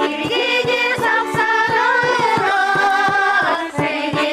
Иргеге сапсарыра, сәйге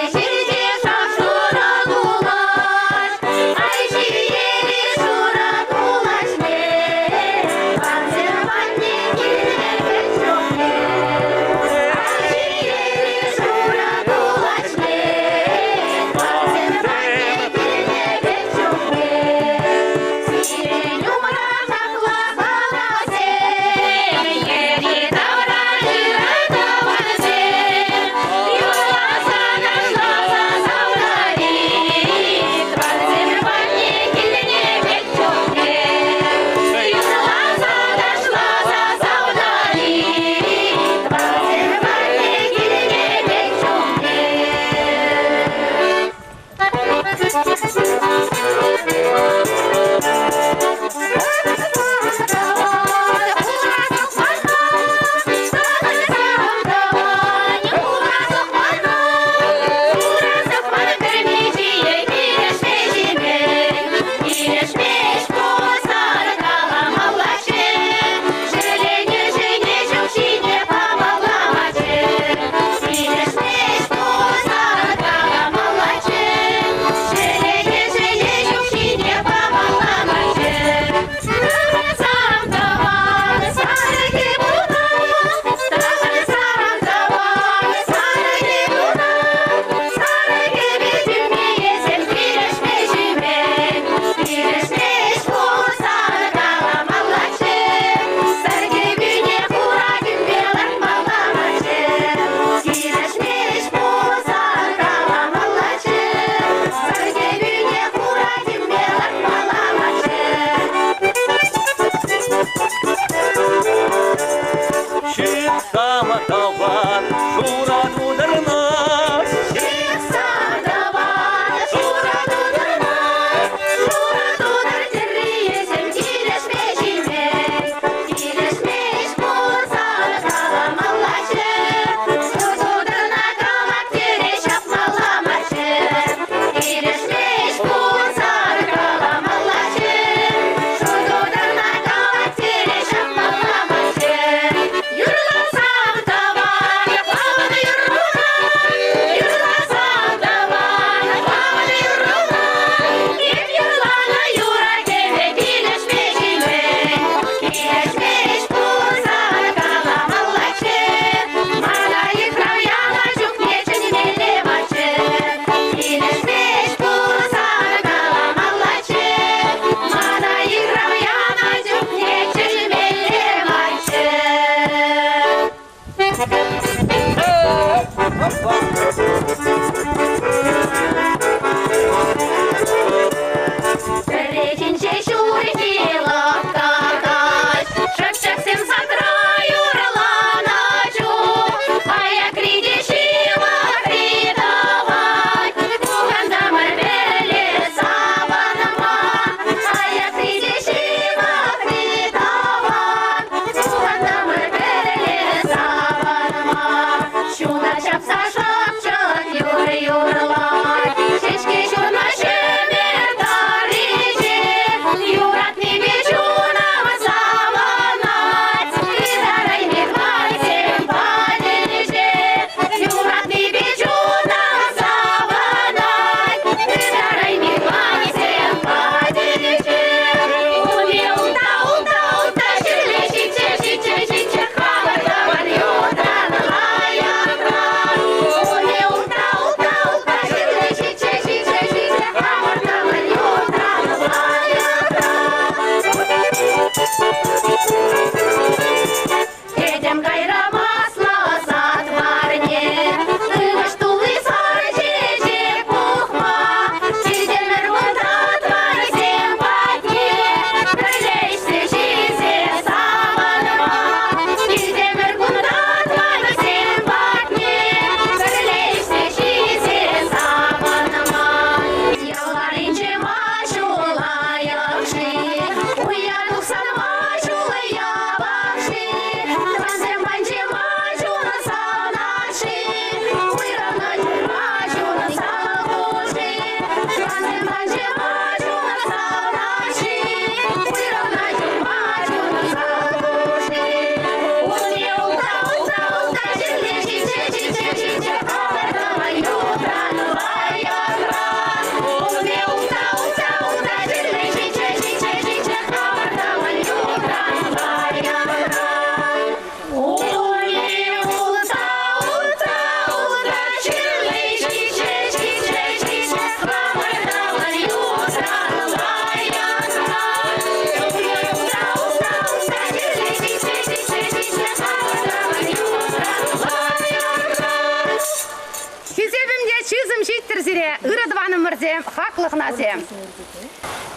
Ырым жейттірзіре, ырыдваны мұрзем, хақлықназем.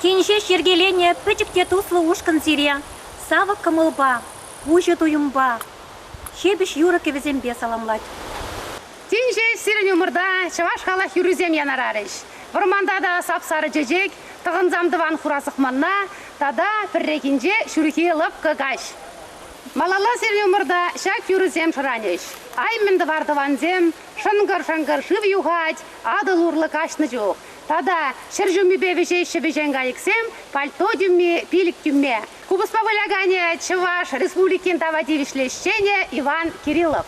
Кенше шергелене пөчікте туслы ушкын зире, савы кымылба, ужы туюмба, шебіш юры кевізембе саламлать. Тенже сирен умырда чаваш халах юризем янарарыш. Вырманда да сап-сары жежек, тығынзамдыван хурасықманна, тада піррекінже шүріке лып кығаш. Малала сирен умырда шак юризем шыранеш. Аймынды вардыванзем, шынгыр-шынгыр шыв юғать, адыл урлы кашны жоқ. Тада шыржумі бевежей шыбеженға ексем, пальто дүмме, пилік дүмме. Кубыспа вылягане Чуваш Республикин тавадивишлещене Иван Кириллов.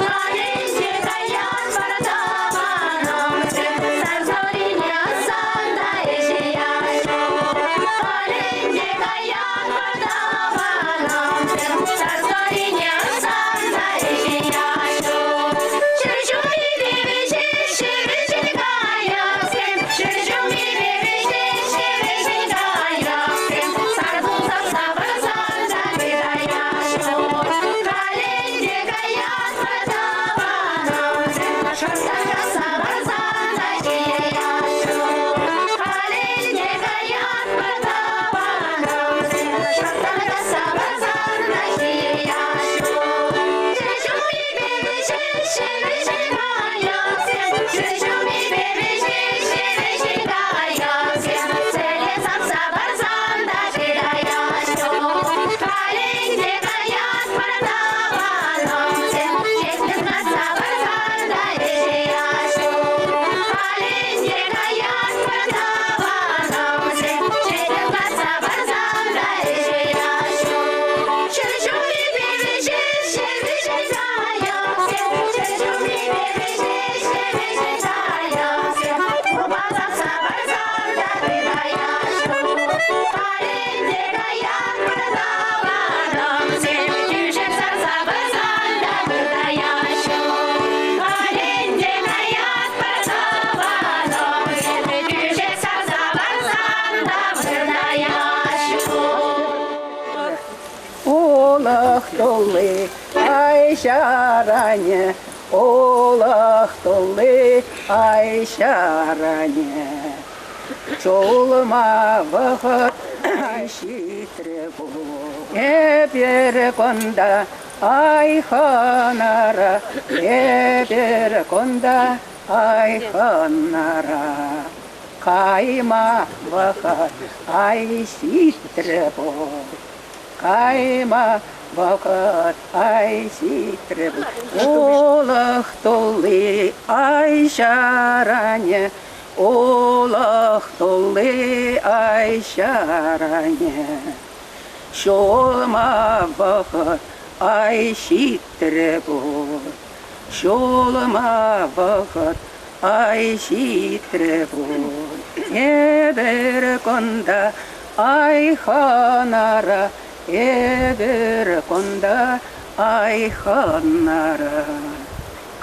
Калинче каян бардаваном, сарзориня санда ишияшу. Калинче каян бардаваном, сарзориня санда ишияшу. Шыршуми бебеши шевеши каясем, шыршуми бебеши шевеши каясем, сарду сапсабар санда кидаяшу. Калинче каян бардаваном, шортага сабар санда ишияшу. Калинче каян бардаваном, шортага сабар санда ишияшу. Шыршуми бебеши шевеши каясем, шыршуми бебеши шевеши каясем, селе сапсабар санда кидаяшу. Калинче каян бардаваном, честно сапсабар санда ишияшу. Калинче каян бардаваном, честно сапсабар санда ишияшу. Шыршуми бебеши шевеши каясем, шыршуми бебеши шевеши каясем, кубаза сапсабар санда кидаяшу. Калинче каян бардаваном, düşer сапсабар санда кидаяшу. Калинче каян бардаваном, düşer сапсабар санда кидаяшу. Олах толы, ай шаране, олах толы, ай шаране. Чолма вахат, ай шитребу, ебер конда, ай ханара, ебер конда, ай ханара. Кайма вахат, ай шитребу. Кайма вакат ай ситребу, олах толы ай шаране, олах толы ай шаране. Шолма вакат ай ситребу, шолма вакат ай ситребу. Ебер конда ай ханара, ебер конда ай ханара.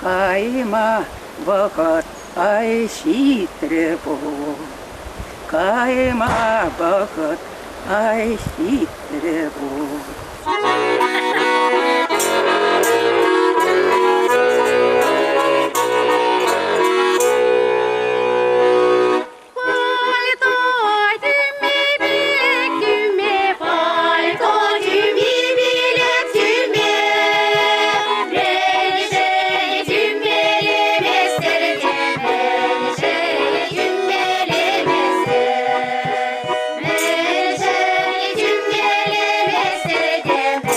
Кайма вакат ай ситребу, кайма вакат ай ситребу. Thank you.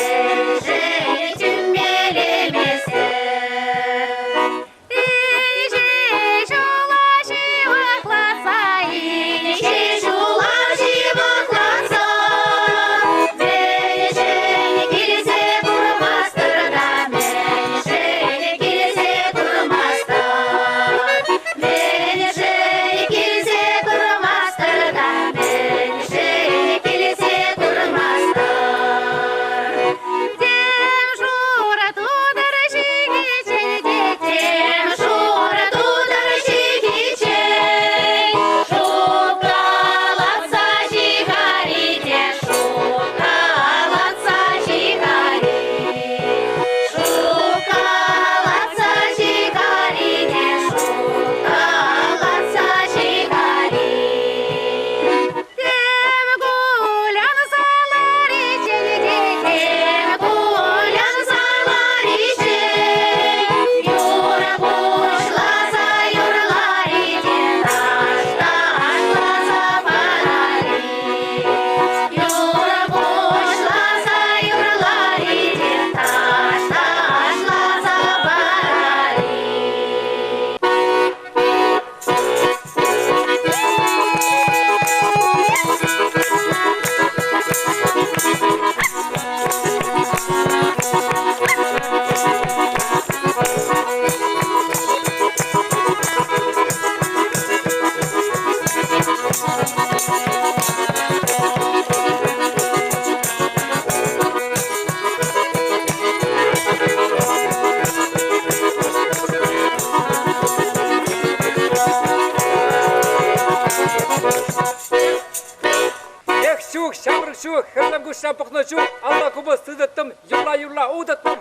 şu hırlam kuşan pıkna şu Allah kubus sıdıttım yurla yurla uğdattım.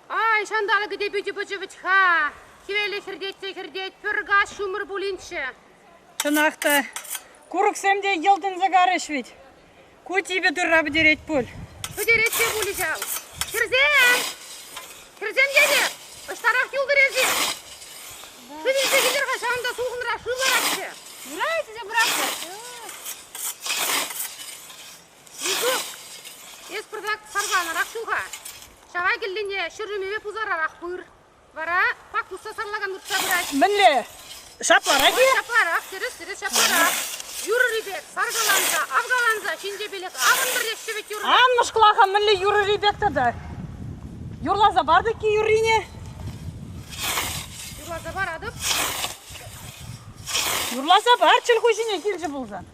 Ay, şandalı gide bücü ha. Kiveli hirdет, pür gaz şumur bulинче. Тынақта көріксем де елдің загарыш ведь. Көтебе дұрра бідерет бұл. Büderetçe bulacağım. Hirzem geli. Iştarak yıldırıcı. Büderetçe gider kaşağında soğunlar, şunlar açtı. Burayı size bıraktı. Yusuf, espırdak sarbanar akşuha. Şavay gelince şırrımı ve puzarar akbır. Vara, pak usta sarlagan ursa bırak. Мінле, шапар әке? Şaparak, sürüs şaparak. Yürür ibek, sargalanza, avgalanza, şince bilek, avın bir reşçebek yürür. Анмыш қылаға мінле юры ребекті да. Юрлаза барды ки юрине? Yürlaza baradıp, Юрлаза бар чылхузине келжі болзан.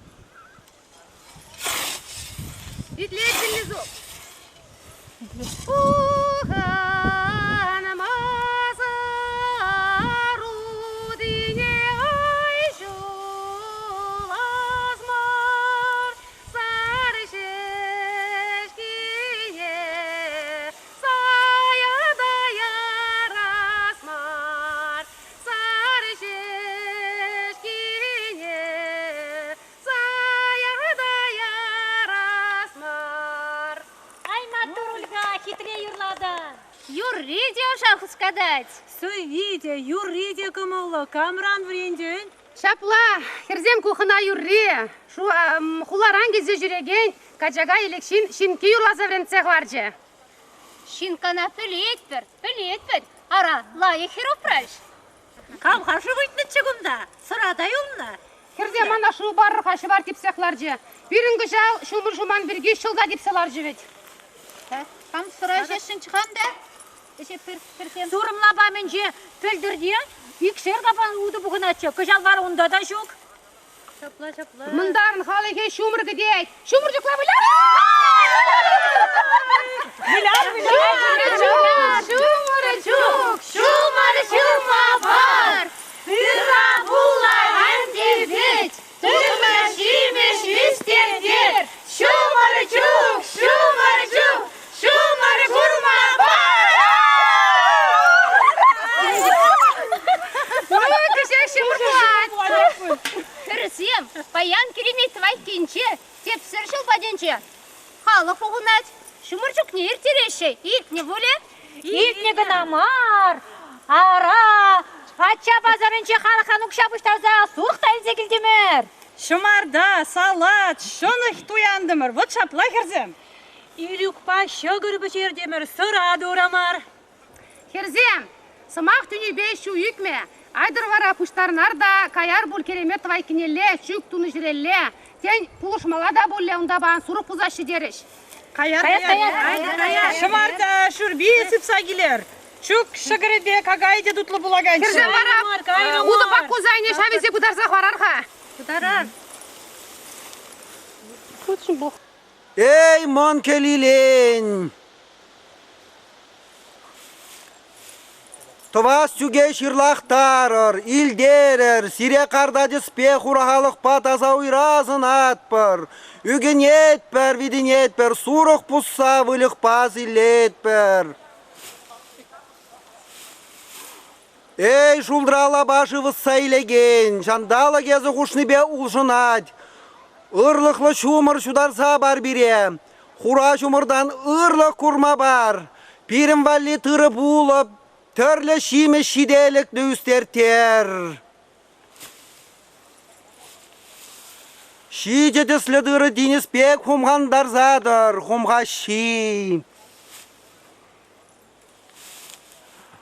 ditleyek dinlizop. Uhanam azaru dine ayşul azmar sarışeşkiye sayada yarasmar sarışeşkiye sayada yarasmar. Ай, матурулька, хитре юрлада. Юрри девушку сказать. Сөйвиде, юрриде кымылы, камран вренден. Шапла, херзем кухына юрри. Шу хуларан кезде жүреген, качага елекшин шинки юрлаза вренцех варжы. Шинкана пілетпір. Ара, лайық херопраш. Камхашы бұйтны чығымда, сырада юлна. Херзем ана шу барыр хашы бар тепсекларжы. Бірінгі жал шумыр шуман бірге шылда тепселаржы вет. Кам сыра жешін çıkanda. Еше пірсем. Сурымлаба менже пілдірде, икшер капан уды бұғын атшы. Күжал бар онда да жоқ. Шапла, шапла. Мындарын халыге шумыргы дейт. Шумыржықла білер! Шумырчук, шумырчума бар. Пыра була андебет. Тымыр жимеш үстендер. Шумырчук, шумырчук, шумыр бурма бар. Кішек шумыргылат. Пірсем, баян керемет вайткенче, тепсір жыл баденче. Халық ұғынат, шумырчук не ертереші, ик не воле? Икне гына мар. Ара. Атча базарынче халықан ұқшапыштарза сурықта әлзекілдемір. Шымарда, салат, шоных туяндымыр. Вот шапла кірзем. Илюкпа шөгір бішердемір, сыра дорамар. Херзем, сымақ түні бей шу үкме. Айдыр вара пуштарнар да, каяр бұл керемет вайкинелле, чүк туны жирелле. Тен пулышмалада болле ұндабан сурук пузашы деріш. Каяр. Каяр. Шымарда, шүрби сыпсагилер. Чук шығырыбе кагайды дутлы булаганчы. Херзем вара, уды бак кузайне шавезе бударзақ варарха. Тударар. Ey Monkelilin! Товас түге шырлақтарыр, илдерір, сире қардады спех ұрағалық патаза уйразын атпыр. Үгін етпір, видін етпір, сұрық пұсса вылық паз илетпір. Эй, шулдрала башы высса илеген, жандала кезі құшныбе ұлжынад. Ырлықлы шумыр шударса бар бире, хура шумырдан ырлық курма бар. Пирім валли тыры булып, төрлі шиме шиделік дөстертер. Ши жетіслі дыры Дениспек хумғандар задыр, хумға ши.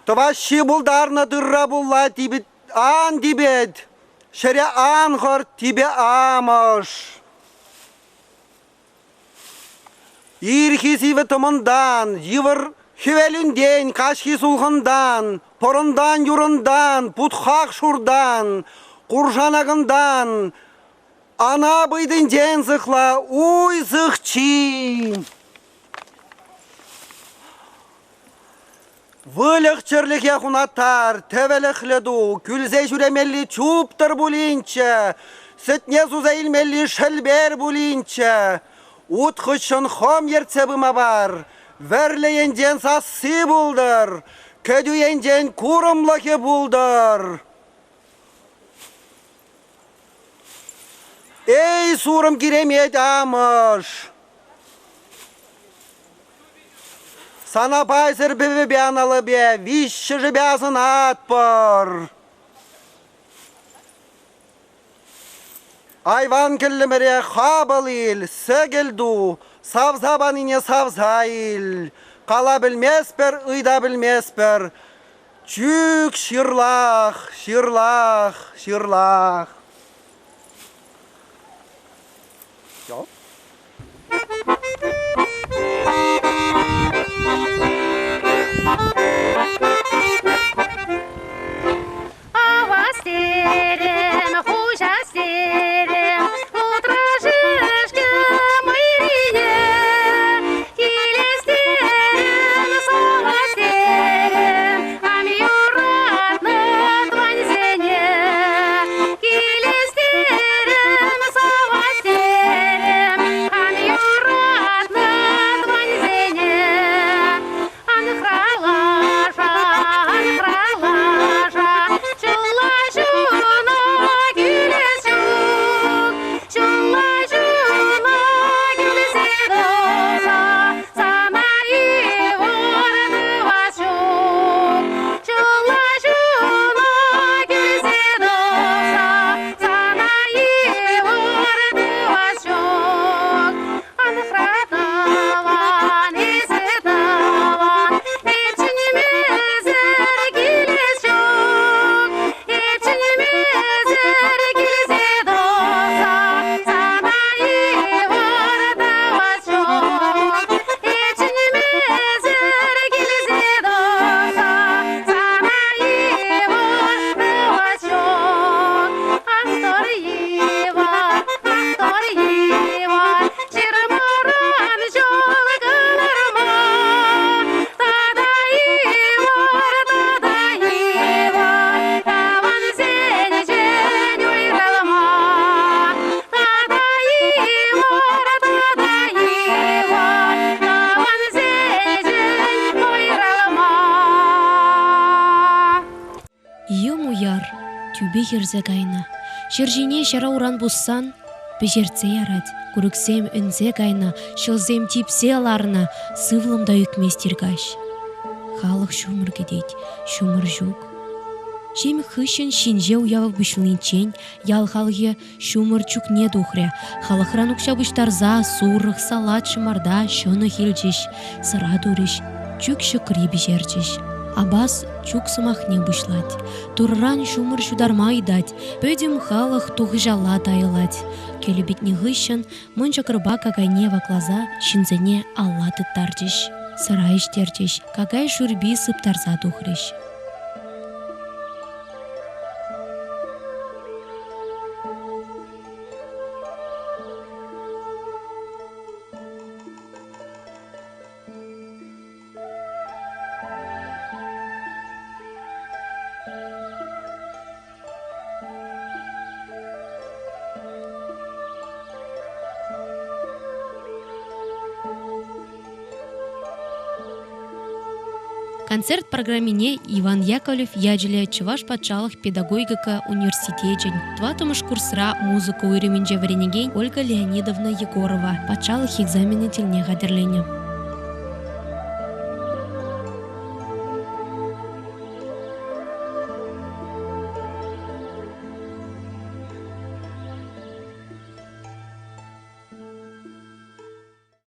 Това ши бұлдарны дырра бұлла тибет, ан дибет, шере анғыр тибе амыш. Ирхисиві тымындан, евір хевелінден, кашки сулғындан, порындан юрындан, путхақ шурдан, құржанағындан, ана бұйдың ден зықла, уй зықчи. Вылық черлік яхунаттар, тәвеліқліду, күлзе жүремелі чуптыр бұлінчі, сітне зуза илмелі шілбер бұлінчі, утқышын хом ерцебіма бар, верлейінден сасы бұлдыр, көдуенден күрімлікі бұлдыр. Ей, сурым керемет амыш! Sana payser bebe beyanalı be, vişşi beyazın atpır. Ayvan kellimere xabalil, segildu, savzabanine savzayil. Kala bilmesper, ıyda bilmesper. Çük şirlах, şirlах, şirlах. Yok. Авастерем, хужастерем, утражышкем ирине, килестерем, совастерем, амюратны тванзене, килестерем, совастерем, амюратны уяр, тюбе ерзе кайна. Шержине шара уран буссан, бежерце ярать, күріксем үнзе кайна, шылзем типсе аларына, сывлымда үкместергаш. Халық шумыр кедет, шумыр жук. Шем хышын шинже уявық бүшлінчен, ял халге шумыр чукне духря. Халықран укшабыштарза, сурық, салат шымарда, шоны хилчиш, сыра дуриш, чук шықри бежерчиш. Абас чук сымахне бұшлать. Турран шумыр шударма идать, пөдем халық тухы жала тайылать. Келебетне хышын, мұнча кырба кагайне ваклаза, шинзене аллаты тартиш. Сыра іштерчиш, кагай шурби сыптарза тухриш. Концерт программине Иван Яковлев яджеле Чуваш патшалық педагогика университетен. Тватымыш курсра музыка уйременже варенеген Ольга Леонидовна Егорова. Патшалық экзамены тіліне қадерлене.